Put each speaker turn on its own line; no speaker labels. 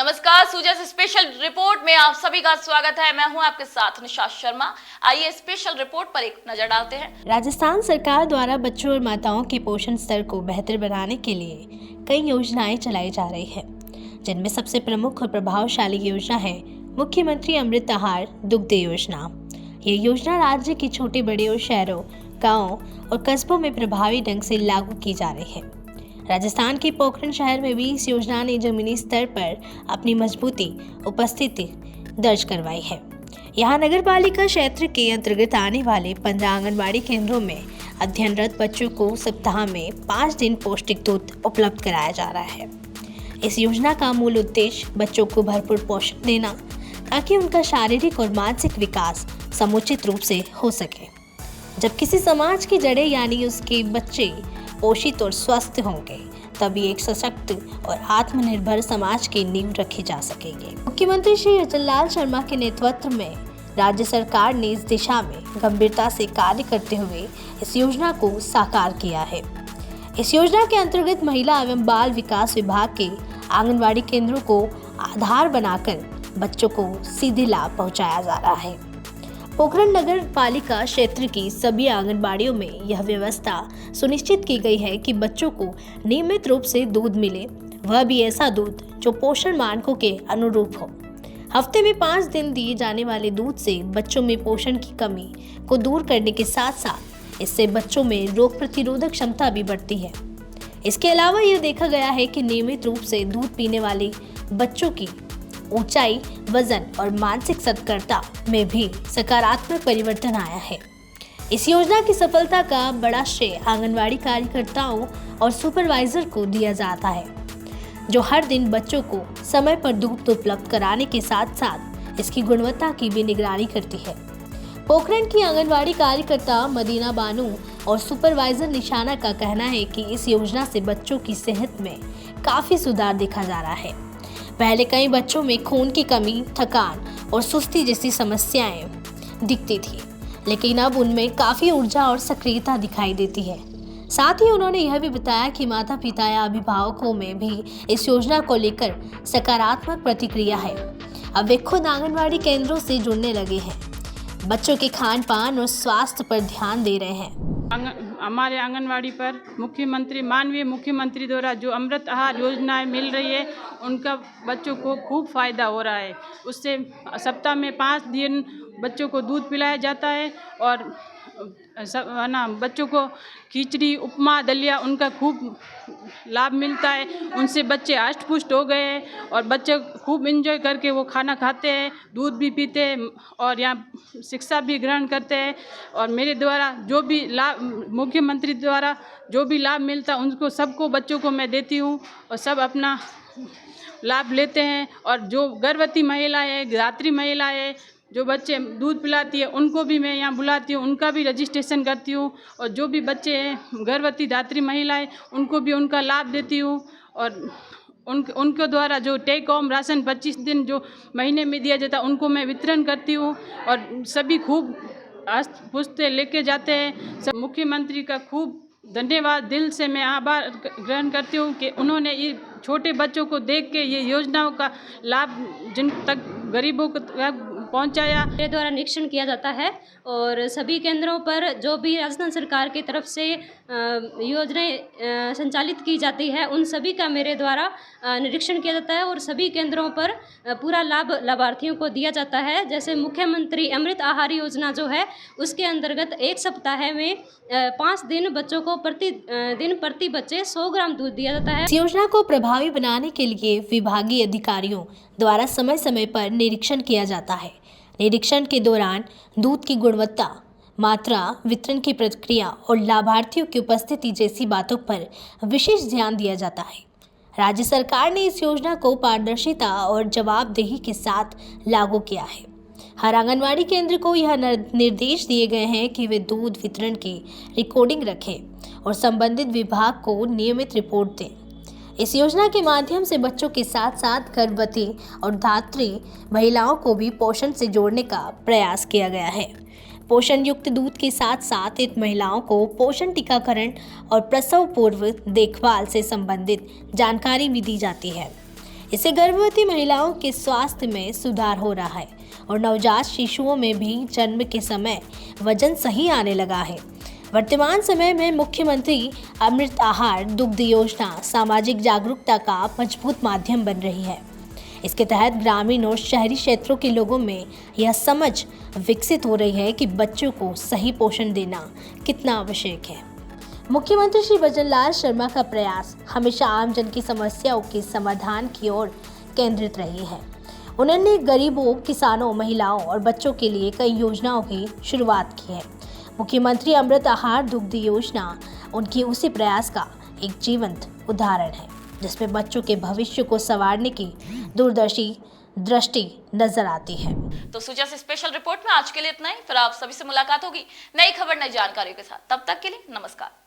नमस्कार, सूजस special report में आप सभी का स्वागत है। मैं हूं आपके साथ निशा शर्मा। आइए स्पेशल रिपोर्ट पर एक नजर डालते हैं।
राजस्थान सरकार द्वारा बच्चों और माताओं के पोषण स्तर को बेहतर बनाने के लिए कई योजनाएं चलाई जा रही हैं, जिनमें सबसे प्रमुख और प्रभावशाली योजना है मुख्यमंत्री अमृत आहार दुग्ध योजना। ये योजना राज्य के छोटे बड़े और शहरों, गाँवों और कस्बों में प्रभावी ढंग से लागू की जा रही है। राजस्थान के पोखरण शहर में भी इस योजना ने जमीनी स्तर पर अपनी मजबूती उपस्थिति दर्ज करवाई है। यहाँ नगर पालिका क्षेत्र के अंतर्गत आने वाले 15 आंगनबाड़ी केंद्रों में अध्ययनरत बच्चों को सप्ताह में 5 दिन पौष्टिक दूध उपलब्ध कराया जा रहा है। इस योजना का मूल उद्देश्य बच्चों को भरपूर पोषण देना, ताकि उनका शारीरिक और मानसिक विकास समुचित रूप से हो सके। जब किसी समाज की जड़ें यानी उसके बच्चे पोषित और स्वस्थ होंगे, तभी एक सशक्त और आत्मनिर्भर समाज की नींव रखी जा सकेगी। मुख्यमंत्री श्री अचल लाल शर्मा के नेतृत्व में राज्य सरकार ने इस दिशा में गंभीरता से कार्य करते हुए इस योजना को साकार किया है। इस योजना के अंतर्गत महिला एवं बाल विकास विभाग के आंगनबाड़ी केंद्रों को आधार बनाकर बच्चों को सीधे लाभ पहुंचाया जा रहा है। पोखरण नगर पालिका क्षेत्र की सभी आंगनबाड़ियों में यह व्यवस्था सुनिश्चित की गई है कि बच्चों को नियमित रूप से दूध मिले, वह भी ऐसा दूध जो पोषण मानकों के अनुरूप हो। हफ्ते में 5 दिन दिए जाने वाले दूध से बच्चों में पोषण की कमी को दूर करने के साथ साथ इससे बच्चों में रोग प्रतिरोधक क्षमता भी बढ़ती है। इसके अलावा यह देखा गया है कि नियमित रूप से दूध पीने वाले बच्चों की ऊंचाई, वजन और मानसिक सतर्कता में भी सकारात्मक परिवर्तन आया है। इस योजना की सफलता का बड़ा श्रेय आंगनवाड़ी कार्यकर्ताओं और सुपरवाइजर को दिया जाता है, जो हर दिन बच्चों को समय पर दूध उपलब्ध कराने के साथ साथ इसकी गुणवत्ता की भी निगरानी करती है। पोखरण की आंगनवाड़ी कार्यकर्ता मदीना बानू और सुपरवाइजर निशाना का कहना है कि इस योजना से बच्चों की सेहत में काफी सुधार देखा जा रहा है। पहले कई बच्चों में खून की कमी, थकान और सुस्ती जैसी समस्याएं दिखती थी, लेकिन अब उनमें काफ़ी ऊर्जा और सक्रियता दिखाई देती है। साथ ही उन्होंने यह भी बताया कि माता पिता या अभिभावकों में भी इस योजना को लेकर सकारात्मक प्रतिक्रिया है। अब वे खुद आंगनवाड़ी केंद्रों से जुड़ने लगे हैं, बच्चों के खान पान और स्वास्थ्य पर ध्यान दे रहे हैं।
हमारे आंगनवाड़ी पर माननीय मुख्यमंत्री द्वारा जो अमृत आहार योजनाएं मिल रही है, उनका बच्चों को खूब फ़ायदा हो रहा है। उससे सप्ताह में 5 दिन बच्चों को दूध पिलाया जाता है और बच्चों को खिचड़ी, उपमा, दलिया उनका खूब लाभ मिलता है। उनसे बच्चे हष्ट पुष्ट हो गए हैं और बच्चे खूब एंजॉय करके वो खाना खाते हैं, दूध भी पीते हैं और यहाँ शिक्षा भी ग्रहण करते हैं। और मेरे द्वारा जो भी लाभ, मुख्यमंत्री द्वारा जो भी लाभ मिलता है, उनको सबको बच्चों को मैं देती हूँ और सब अपना लाभ लेते हैं। और जो गर्भवती महिलाएं हैं, धात्री महिलाएं हैं, जो बच्चे दूध पिलाती है, उनको भी मैं यहाँ बुलाती हूँ, उनका भी रजिस्ट्रेशन करती हूँ। और जो भी बच्चे हैं गर्भवती धात्री महिलाएं, उनको भी उनका लाभ देती हूँ। और उनके द्वारा जो टेक होम राशन 25 दिन जो महीने में दिया जाता है, उनको मैं वितरण करती हूँ और सभी खूब हस्त पुष्ट लेके जाते हैं। सब मुख्यमंत्री का खूब धन्यवाद, दिल से मैं आभार ग्रहण करती हूँ कि उन्होंने ये छोटे बच्चों को देख के ये योजनाओं का लाभ जिन तक गरीबों तक पहुंचाया।
मेरे द्वारा निरीक्षण किया जाता है और सभी केंद्रों पर जो भी राजस्थान सरकार की तरफ से योजनाएं संचालित की जाती है, उन सभी का मेरे द्वारा निरीक्षण किया जाता है और सभी केंद्रों पर पूरा लाभ लाभार्थियों को दिया जाता है। जैसे मुख्यमंत्री अमृत आहार योजना जो है, उसके अंतर्गत 1 सप्ताह में 5 दिन बच्चों को प्रति बच्चे 100 ग्राम दूध दिया जाता है।
इस योजना को प्रभावी बनाने के लिए विभागीय अधिकारियों द्वारा समय समय पर निरीक्षण किया जाता है। निरीक्षण के दौरान दूध की गुणवत्ता, मात्रा, वितरण की प्रक्रिया और लाभार्थियों की उपस्थिति जैसी बातों पर विशेष ध्यान दिया जाता है। राज्य सरकार ने इस योजना को पारदर्शिता और जवाबदेही के साथ लागू किया है। हर आंगनवाड़ी केंद्र को यह निर्देश दिए गए हैं कि वे दूध वितरण की रिकॉर्डिंग रखें और संबंधित विभाग को नियमित रिपोर्ट दें। इस योजना के माध्यम से बच्चों के साथ साथ गर्भवती और धात्री महिलाओं को भी पोषण से जोड़ने का प्रयास किया गया है। पोषण युक्त दूध के साथ साथ इन महिलाओं को पोषण टीकाकरण और प्रसव पूर्व देखभाल से संबंधित जानकारी भी दी जाती है। इससे गर्भवती महिलाओं के स्वास्थ्य में सुधार हो रहा है और नवजात शिशुओं में भी जन्म के समय वजन सही आने लगा है। वर्तमान समय में मुख्यमंत्री अमृत आहार दुग्ध योजना सामाजिक जागरूकता का मजबूत माध्यम बन रही है। इसके तहत ग्रामीण और शहरी क्षेत्रों के लोगों में यह समझ विकसित हो रही है कि बच्चों को सही पोषण देना कितना आवश्यक है। मुख्यमंत्री श्री भजनलाल शर्मा का प्रयास हमेशा आमजन की समस्याओं के समाधान की ओर केंद्रित रही है। उन्होंने गरीबों, किसानों, महिलाओं और बच्चों के लिए कई योजनाओं की शुरुआत की है। मुख्यमंत्री अमृत आहार दुग्ध योजना उनकी उसी प्रयास का एक जीवंत उदाहरण है, जिसमें बच्चों के भविष्य को संवारने की दूरदर्शी दृष्टि नजर आती है।
तो सुजा से स्पेशल रिपोर्ट में आज के लिए इतना ही। फिर आप सभी से मुलाकात होगी नई खबर, नई जानकारियों के साथ। तब तक के लिए नमस्कार।